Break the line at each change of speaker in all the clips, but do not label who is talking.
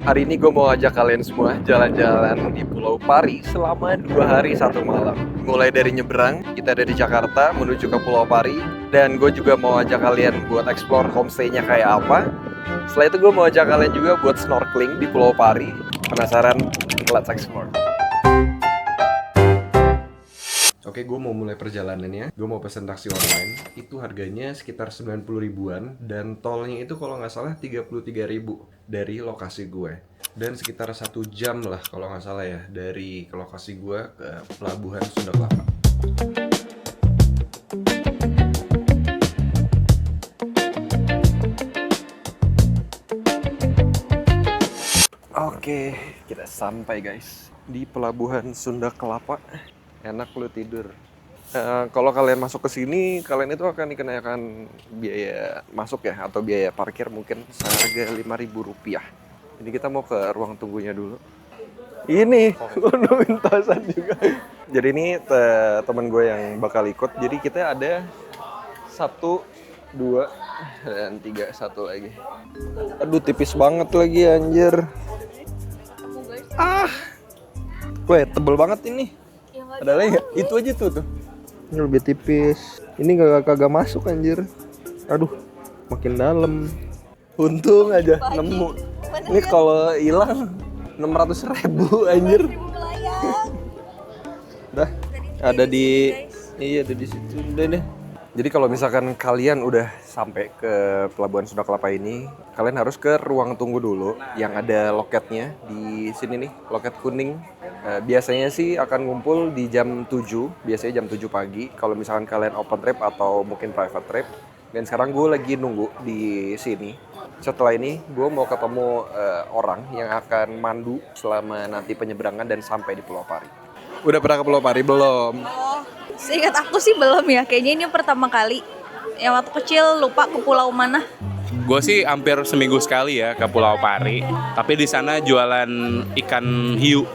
Hari ini gue mau ajak kalian semua jalan-jalan di Pulau Pari selama 2 hari 1 malam. Mulai dari nyebrang, kita dari Jakarta menuju ke Pulau Pari. Dan gue juga mau ajak kalian buat explore homestay-nya kayak apa. Setelah itu gue mau ajak kalian juga buat snorkeling di Pulau Pari. Penasaran? Let's explore. Oke, gue mau mulai perjalanannya. Gue mau pesen taksi online. Itu harganya sekitar 90 ribuan. Dan tolnya itu kalau nggak salah 33 ribu dari lokasi gue. Dan sekitar 1 jam lah kalau nggak salah ya, dari lokasi gue ke Pelabuhan Sunda Kelapa. Oke, kita sampai guys di Pelabuhan Sunda Kelapa. Enak lu tidur. Kalau kalian masuk ke sini, kalian itu akan dikenakan biaya masuk ya, atau biaya parkir mungkin seharga Rp5.000. Ini kita mau ke ruang tunggunya dulu. Ini, lu nungguin Tarzan juga. Jadi ini temen gue yang bakal ikut. Jadi kita ada 1, 2, dan 3, 1 lagi. Aduh, tipis banget lagi anjir. Weh, tebel banget ini. Ada lagi nggak? Itu aja tuh. Ini lebih tipis. Ini kagak masuk anjir. Aduh, makin dalam. Untung aja nemu. Ini kalau hilang 600 ribu anjir. Dah, ada di situ udah deh. Jadi kalau misalkan kalian udah sampai ke Pelabuhan Sunda Kelapa ini, kalian harus ke ruang tunggu dulu yang ada loketnya di sini nih, loket kuning. Biasanya sih akan ngumpul di jam 7, biasanya jam 7 pagi kalau misalkan kalian open trip atau mungkin private trip. Dan sekarang gue lagi nunggu di sini. Setelah ini gue mau ketemu orang yang akan mandu selama nanti penyeberangan dan sampai di Pulau Pari. Udah pernah ke Pulau Pari belum?
Oh, seingat aku sih belum ya. Kayaknya ini pertama kali. Yang waktu kecil lupa ke pulau mana.
Gue sih hampir seminggu sekali ya ke Pulau Pari. Tapi di sana jualan ikan hiu.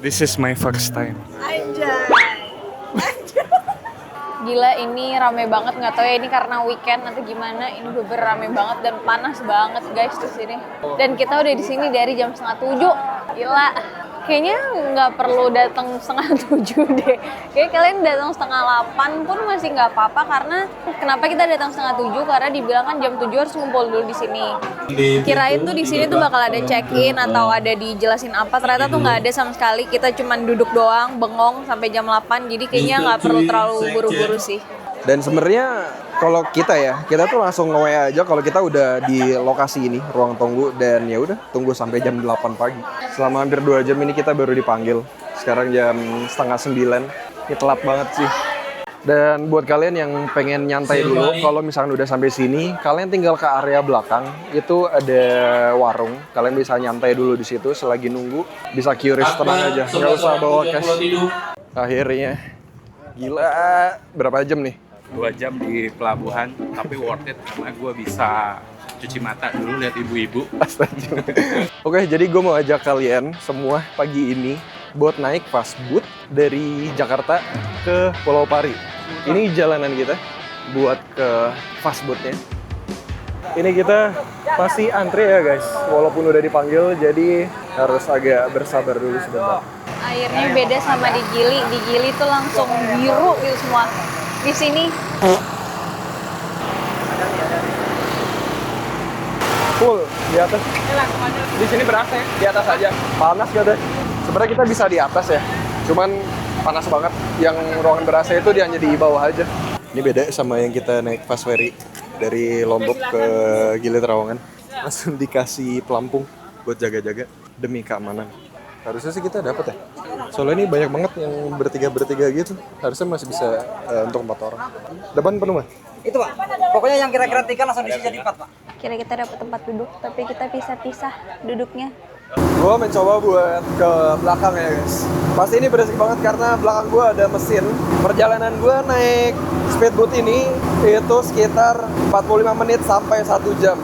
This is my first time.
Anjay. Gila, ini rame banget, nggak tahu ya ini karena weekend atau gimana. Ini bener rame banget dan panas banget guys di sini. Dan kita udah di sini dari jam 6:30. Gila. Kayaknya nggak perlu datang 6:30 deh. Kayak kalian datang 7:30 pun masih nggak apa-apa, karena kenapa kita datang 6:30? Karena dibilang kan jam 7 harus ngumpul dulu di sini. Kirain tuh di sini tuh bakal ada check-in atau ada dijelasin apa, ternyata tuh nggak ada sama sekali. Kita cuman duduk doang, bengong sampai jam 8. Jadi kayaknya nggak perlu terlalu buru-buru sih.
Dan sebenarnya kalau kita tuh langsung nge-WA aja kalau kita udah di lokasi ini, ruang tunggu, dan ya udah tunggu sampai jam 8 pagi. Selama hampir 2 jam ini kita baru dipanggil. Sekarang jam 8:30. Ini telat banget sih. Dan buat kalian yang pengen nyantai dulu, kalau misalkan udah sampai sini, kalian tinggal ke area belakang. Itu ada warung. Kalian bisa nyantai dulu di situ selagi nunggu. Bisa QRIS tenang aja, nggak usah bawa cash. Akhirnya, gila, berapa jam nih?
2 jam di pelabuhan, tapi worth it karena gue bisa cuci mata dulu lihat ibu-ibu.
Astaga. Oke, jadi gue mau ajak kalian semua pagi ini buat naik fastboat dari Jakarta ke Pulau Pari. Ini jalanan kita buat ke fastboatnya. Ini kita pasti antri ya guys, walaupun udah dipanggil, jadi harus agak bersabar dulu sebentar.
Airnya beda sama di Gili. Di Gili tuh langsung biru gitu semua. Di sini
full di atas. Di sini berasa ya, di atas aja. Panas gak deh? Sebenarnya kita bisa di atas ya, cuman panas banget. Yang ruangan berasa itu dia hanya di bawah aja. Ini beda sama yang kita naik fast ferry dari Lombok ke Gili Trawangan. Langsung dikasih pelampung buat jaga-jaga demi keamanan. Harusnya sih kita dapat ya. Soalnya ini banyak banget yang bertiga gitu. Harusnya masih bisa untuk 4 orang. Depan penuh Mas?
Itu Pak, pokoknya yang kira-kira 3 langsung diisi jadi 4 Pak.
kira kita dapat tempat duduk, tapi kita pisah-pisah duduknya.
Gue mencoba buat ke belakang ya guys. Pasti ini berisik banget karena belakang gue ada mesin. Perjalanan gue naik speedboat ini itu sekitar 45 menit sampai 1 jam.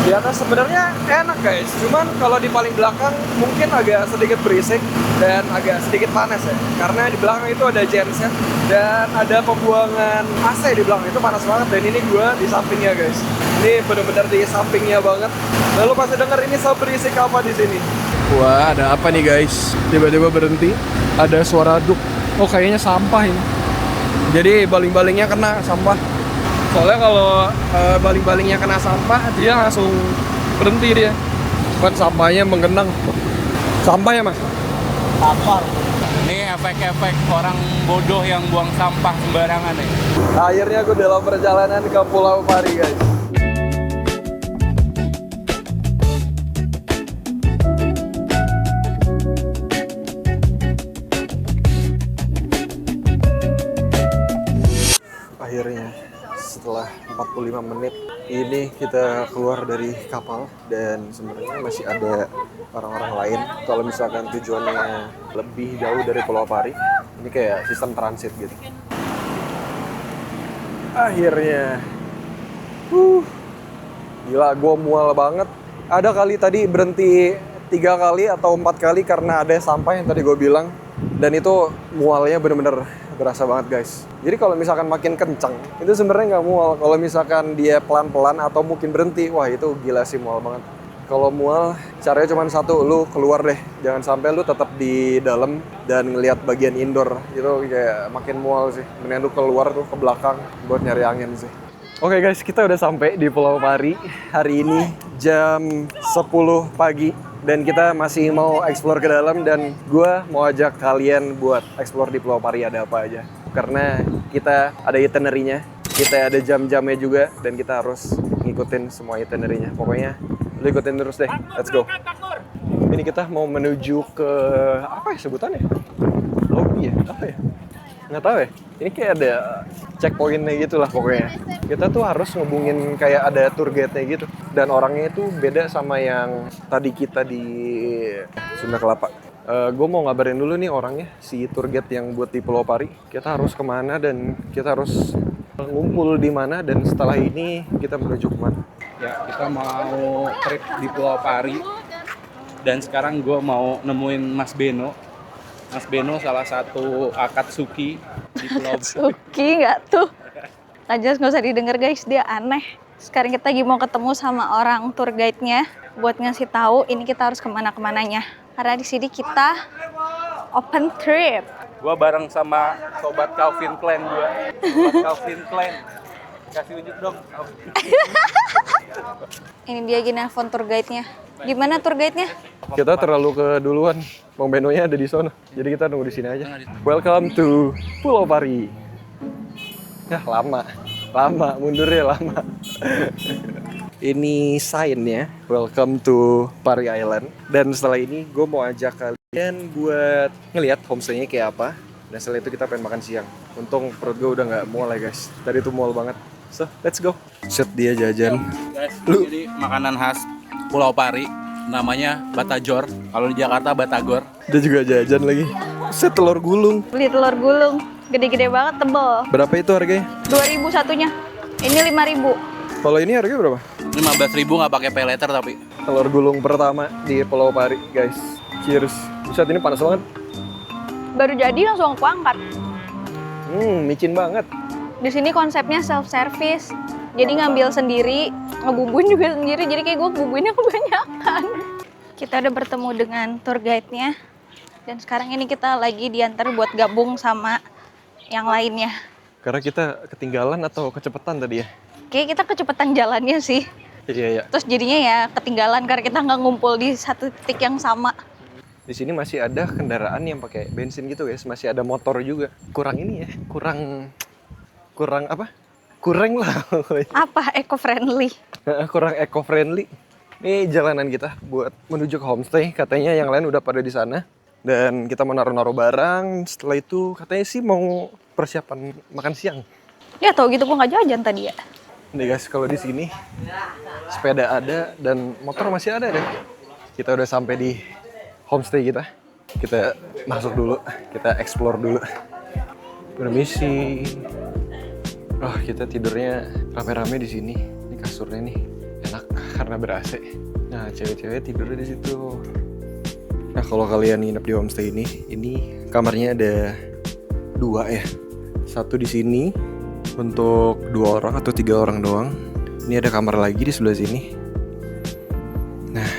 Di atas sebenarnya enak guys, cuman kalau di paling belakang mungkin agak sedikit berisik dan agak sedikit panas ya. Karena di belakang itu ada genset dan ada pembuangan AC di belakang, itu panas banget. Dan ini gua di sampingnya guys. Ini benar-benar di sampingnya banget. Lalu pasti denger ini seberisik apa di sini. Wah, ada apa nih guys? Tiba-tiba berhenti, ada suara duk. Oh, kayaknya sampah ini. Jadi baling-balingnya kena sampah. Soalnya kalau baling-balingnya kena sampah, dia langsung berhenti dia. Kan sampahnya menggenang. Sampah ya mas?
Sampah. Ini efek-efek orang bodoh yang buang sampah sembarangan nih.
Akhirnya aku dalam perjalanan ke Pulau Pari guys. Akhirnya setelah 45 menit ini kita keluar dari kapal dan sebenarnya masih ada orang-orang lain. Kalau misalkan tujuannya lebih jauh dari Pulau Pari, ini kayak sistem transit gitu. Akhirnya, gila, gue mual banget. Ada kali tadi berhenti 3 kali atau 4 kali karena ada sampah yang tadi gue bilang, dan itu mualnya bener-bener berasa banget guys. Jadi kalau misalkan makin kencang, itu sebenarnya nggak mual. Kalau misalkan dia pelan-pelan atau mungkin berhenti, wah itu gila sih, mual banget. Kalau mual, caranya cuma satu, lu keluar deh. Jangan sampai lu tetap di dalam dan ngelihat bagian indoor. Itu kayak makin mual sih. Mendingan lu keluar tuh ke belakang buat nyari angin sih. Oke guys, kita udah sampai di Pulau Pari. Hari ini jam 10 pagi. Dan kita masih mau explore ke dalam, dan gue mau ajak kalian buat explore di Pulau Pari ada apa aja. Karena kita ada itinerary-nya, kita ada jam-jamnya juga, dan kita harus ngikutin semua itinerary-nya. Pokoknya lu ikutin terus deh, let's go. Ini kita mau menuju ke, apa ya sebutannya? Lobby ya? Apa ya? Nggak tahu ya. Ini kayak ada checkpoint-nya gitu lah pokoknya. Kita tuh harus ngubungin kayak ada tour guide-nya gitu. Dan orangnya itu beda sama yang tadi kita di Sunda Kelapa. Gue mau ngabarin dulu nih orangnya, si tour guide yang buat di Pulau Pari. Kita harus kemana dan kita harus ngumpul di mana, dan setelah ini kita menuju kemana.
Ya, kita mau trip di Pulau Pari. Dan sekarang gue mau nemuin Mas Beno. Mas Beno salah satu Akatsuki di Pulau Pari.
Akatsuki nggak tuh? Nggak jelas, nggak usah didengar guys, dia aneh. Sekarang kita lagi mau ketemu sama orang tour guide-nya buat ngasih tahu ini kita harus kemana-kemananya. Karena di sini kita open trip.
Gua bareng sama sobat Calvin Klein gua. Sobat Calvin Klein. Kasih unjuk dong.
Ini dia gini nelfon tour guide-nya. Gimana tour guide-nya?
Kita terlalu keduluan. Bang Benonya ada di sana. Jadi kita nunggu di sini aja. Welcome to Pulau Pari. Ya, lama, mundurnya lama. Ini sign-nya, welcome to Pari Island. Dan setelah ini gue mau ajak kalian buat ngelihat homestay-nya kayak apa. Dan setelah itu kita pengen makan siang. Untung perut gue udah nggak mual ya guys. Tadi tuh mual banget. So, let's go. Set dia jajan.
Guys, jadi makanan khas Pulau Pari namanya Batajor. Kalau di Jakarta Batagor.
Dia juga jajan lagi. Set telur gulung.
Beli telur gulung, gede-gede banget, tebel.
Berapa itu harganya?
2.000 satunya. Ini 5.000.
Kalau ini harganya berapa?
15.000 nggak pakai pay letter tapi.
Telur gulung pertama di Pulau Pari, guys. Cheers. Buset, ini panas banget.
Baru jadi langsung aku angkat.
Micin banget.
Di sini konsepnya self service. Jadi ngambil sendiri, ngebumbuin juga sendiri. Jadi kayak gue bumbuinnya kebanyakan. Kita udah bertemu dengan tour guide-nya. Dan sekarang ini kita lagi diantar buat gabung sama yang lainnya.
Karena kita ketinggalan atau kecepatan tadi ya?
Kayak kita kecepatan jalannya sih.
Iya.
Terus jadinya ya ketinggalan karena kita nggak ngumpul di satu titik yang sama.
Di sini masih ada kendaraan yang pakai bensin gitu guys, masih ada motor juga. Kurang ini ya, kurang apa? Kurang lah.
Apa eco-friendly?
Kurang eco-friendly. Ini jalanan kita buat menuju ke homestay. Katanya yang lain udah pada di sana. Dan kita mau naruh-naruh barang. Setelah itu katanya sih mau persiapan makan siang.
Ya tau gitu gua nggak jajan tadi ya.
Nih guys, kalau di sini sepeda ada dan motor masih ada deh. Kita udah sampai di homestay kita. Kita masuk dulu, kita explore dulu. Permisi. Kita tidurnya rame-rame di sini. Ini kasurnya nih enak. karena ber-AC. Nah, cewek-cewek tidur di situ. Nah, kalau kalian nginep di homestay ini kamarnya ada 2 ya. Satu di sini untuk 2 orang atau 3 orang doang. Ini ada kamar lagi di sebelah sini. Nah,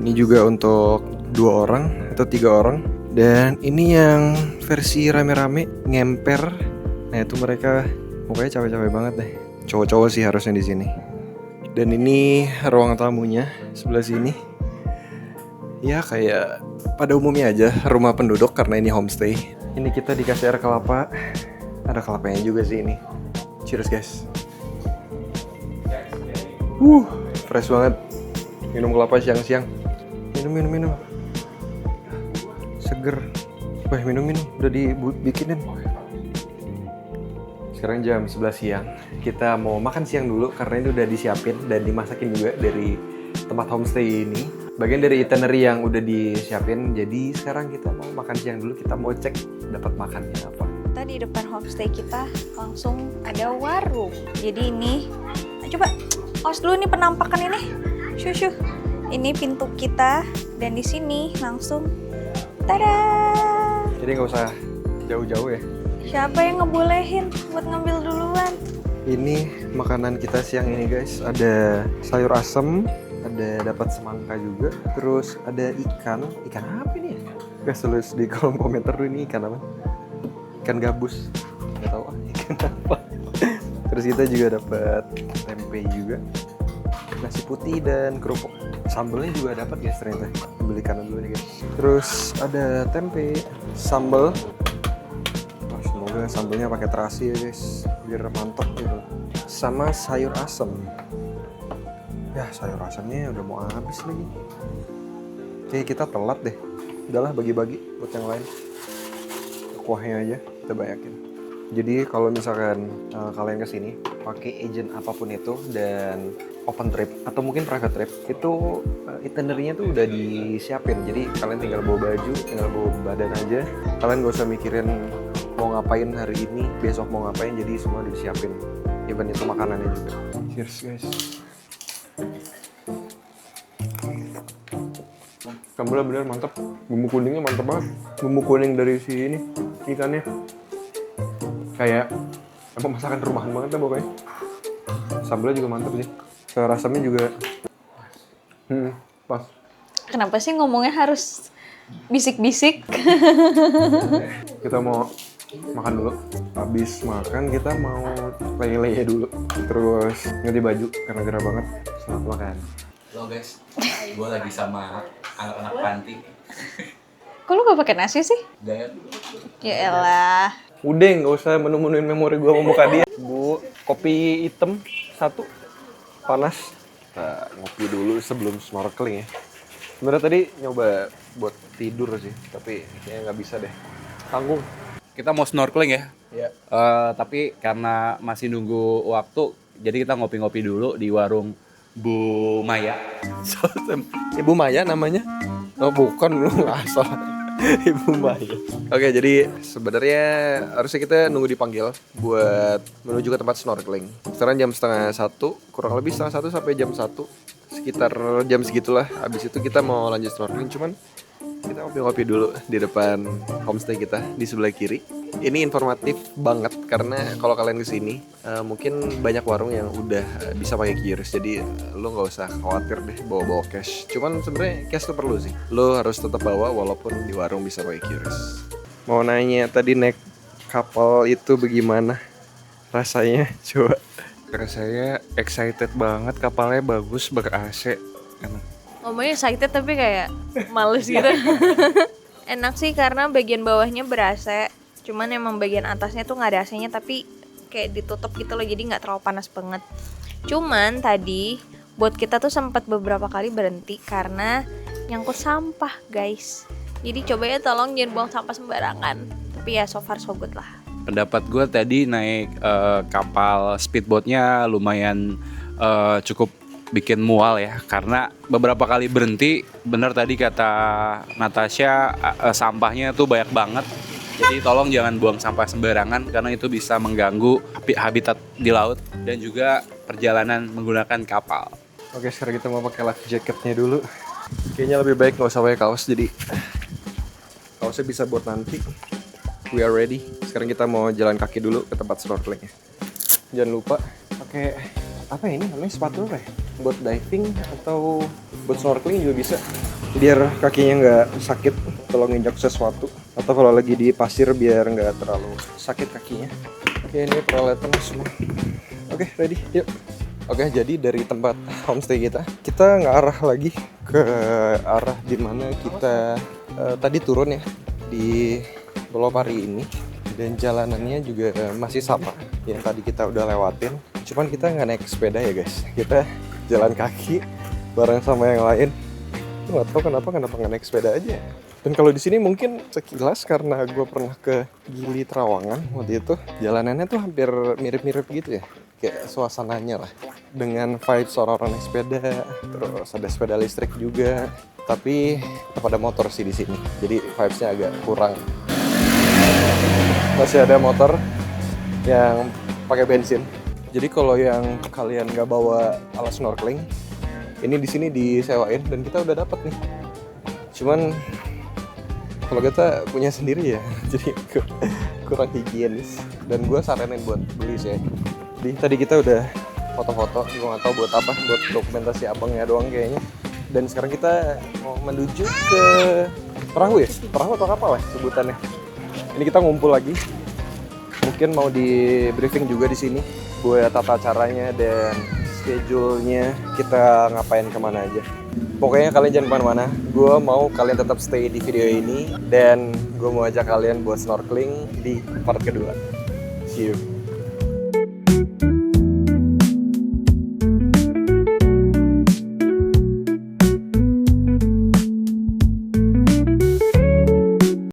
ini juga untuk 2 orang atau 3 orang. Dan ini yang versi rame-rame ngemper. Nah, itu mereka pokoknya capek-capek banget deh. Cowok-cowok sih harusnya di sini. Dan ini ruang tamunya sebelah sini. Ya kayak pada umumnya aja rumah penduduk karena ini homestay. Ini kita dikasih air kelapa. Ada kelapanya juga sih ini. Cheers guys. Fresh banget. Minum kelapa siang-siang. Minum. Seger. Wah, minum. Udah dibikinin. Sekarang jam 11 siang. Kita mau makan siang dulu karena ini udah disiapin dan dimasakin juga dari tempat homestay ini. Bagian dari itinerary yang udah disiapin. Jadi sekarang kita mau makan siang dulu. Kita mau cek dapat makannya apa.
Kita di depan homestay kita langsung ada warung. Jadi ini, coba awas dulu nih penampakan ini. Syuh. Ini pintu kita dan di sini langsung, tada.
Jadi nggak usah jauh-jauh ya.
Siapa yang ngebolehin buat ngambil duluan?
Ini makanan kita siang ini guys. Ada sayur asem, ada dapat semangka juga. Terus ada ikan. Ikan apa ini ya? Guys, tulis di kolom komentar dulu ini ikan apa? Ikan gabus. Nggak tahu ikan apa. Terus kita juga dapat tempe juga. Nasi putih dan kerupuk. Sambelnya juga dapat guys ternyata. Beli kanan dulu nih guys. Terus ada tempe, sambel. Semoga sambelnya pakai terasi ya guys, biar mantap gitu. Sama sayur asem. Ya sayur asemnya udah mau habis lagi. Oke, kita telat deh. Udahlah bagi-bagi buat yang lain. Kuahnya aja kita banyakin. Jadi kalau misalkan kalian kesini pakai agent apapun itu dan open trip atau mungkin private trip itu itinerary-nya tuh udah disiapin. Jadi kalian tinggal bawa baju, tinggal bawa badan aja. Kalian gak usah mikirin mau ngapain hari ini, besok mau ngapain, jadi semua udah disiapin. Even itu makanannya juga. Cheers guys. Sambelnya bener mantap. Bumbu kuningnya mantap banget. Bumbu kuning dari si ini ikannya. Kayak apa masakan rumahan banget lah pokoknya. Sambelnya juga mantap sih. Sayur asamnya juga pas.
Kenapa sih ngomongnya harus bisik-bisik?
Kita mau makan dulu. Habis makan kita mau leye-leye dulu. Terus ganti baju karena gerah banget. Selamat makan.
Halo guys, gue lagi sama anak-anak panti.
Kok lu gak pakai nasi sih?
Diet.
Ya elah.
Udah nggak usah menu-menuin memori gue mau muka dia. Bu, kopi hitam 1 panas. Kita ngopi dulu sebelum snorkeling ya. Sebenarnya tadi nyoba buat tidur sih, tapi kayaknya nggak bisa deh. Tanggung.
Kita mau snorkeling ya.
Iya.
Tapi karena masih nunggu waktu, jadi kita ngopi-ngopi dulu di warung Bu Maya.
Ibu Maya namanya? Oh bukan, lu nggak asal. Ibu Maya. Oke, jadi sebenarnya harusnya kita nunggu dipanggil buat menuju ke tempat snorkeling. Sekarang jam 12:30, kurang lebih 12:30 sampai jam 1. Sekitar jam segitulah. Habis itu kita mau lanjut snorkeling, cuman kita ngopi-ngopi dulu di depan homestay kita di sebelah kiri. Ini informatif banget karena kalau kalian kesini mungkin banyak warung yang udah bisa pakai QRIS, jadi lo nggak usah khawatir deh bawa cash. Cuman sebenarnya cash tuh perlu sih. Lo harus tetap bawa walaupun di warung bisa pakai QRIS. Mau nanya tadi naik kapal itu bagaimana rasanya? Coba. Rasanya excited banget, kapalnya bagus, ber-AC, enak.
Ngomongnya excited tapi kayak males gitu. Enak sih karena bagian bawahnya ber-AC. Cuman emang bagian atasnya tuh nggak ada AC-nya tapi kayak ditutup gitu loh, jadi nggak terlalu panas banget. Cuman tadi buat kita tuh sempat beberapa kali berhenti karena nyangkut sampah guys. Jadi coba ya tolong jangan buang sampah sembarangan. Tapi ya so far so good lah.
Pendapat gue tadi naik kapal speedboatnya lumayan cukup bikin mual ya, karena beberapa kali berhenti. Bener tadi kata Natasha, sampahnya tuh banyak banget. Jadi tolong jangan buang sampah sembarangan karena itu bisa mengganggu habitat di laut dan juga perjalanan menggunakan kapal.
Oke, sekarang kita mau pakai life jacketnya dulu. Kayaknya lebih baik nggak usah pakai kaos, jadi kaosnya bisa buat nanti. We are ready. Sekarang kita mau jalan kaki dulu ke tempat snorkelingnya. Jangan lupa pakai apa ya ini namanya, sepatu apa ya? Buat diving atau buat snorkeling juga bisa. Biar kakinya nggak sakit kalau nginjak sesuatu, atau kalau lagi di pasir biar nggak terlalu sakit kakinya. Oke, ini peralatan semua. Oke, ready, yuk. Oke, jadi dari tempat homestay kita ngarah lagi ke arah dimana kita tadi turun ya, di Pulau Pari ini. Dan jalanannya juga masih sama yang tadi kita udah lewatin. Cuman kita nggak naik sepeda ya guys, kita jalan kaki bareng sama yang lain. Nggak tahu kenapa nggak naik sepeda aja. Dan kalau di sini mungkin sekilas karena gue pernah ke Gili Trawangan waktu itu, jalanannya tuh hampir mirip-mirip gitu ya, kayak suasananya lah, dengan vibes orang-orang naik sepeda, terus ada sepeda listrik juga, tapi tetap ada motor sih di sini, jadi vibesnya agak kurang. Masih ada motor yang pakai bensin. Jadi kalau yang kalian nggak bawa alat snorkeling, ini di sini disewain dan kita udah dapat nih. Cuman kalau kita punya sendiri ya, jadi kurang higienis. Dan gue saranin buat beli sih. Jadi tadi kita udah foto-foto, gue nggak tahu buat apa, buat dokumentasi abangnya doang kayaknya. Dan sekarang kita mau menuju ke perahu ya, perahu atau kapal ya sebutannya. Ini kita ngumpul lagi. Mungkin mau di briefing juga di sini buat tata caranya dan schedule-nya kita ngapain kemana aja. Pokoknya kalian jangan kemana-mana. Gue mau kalian tetap stay di video ini dan gue mau ajak kalian buat snorkeling di part kedua. See you.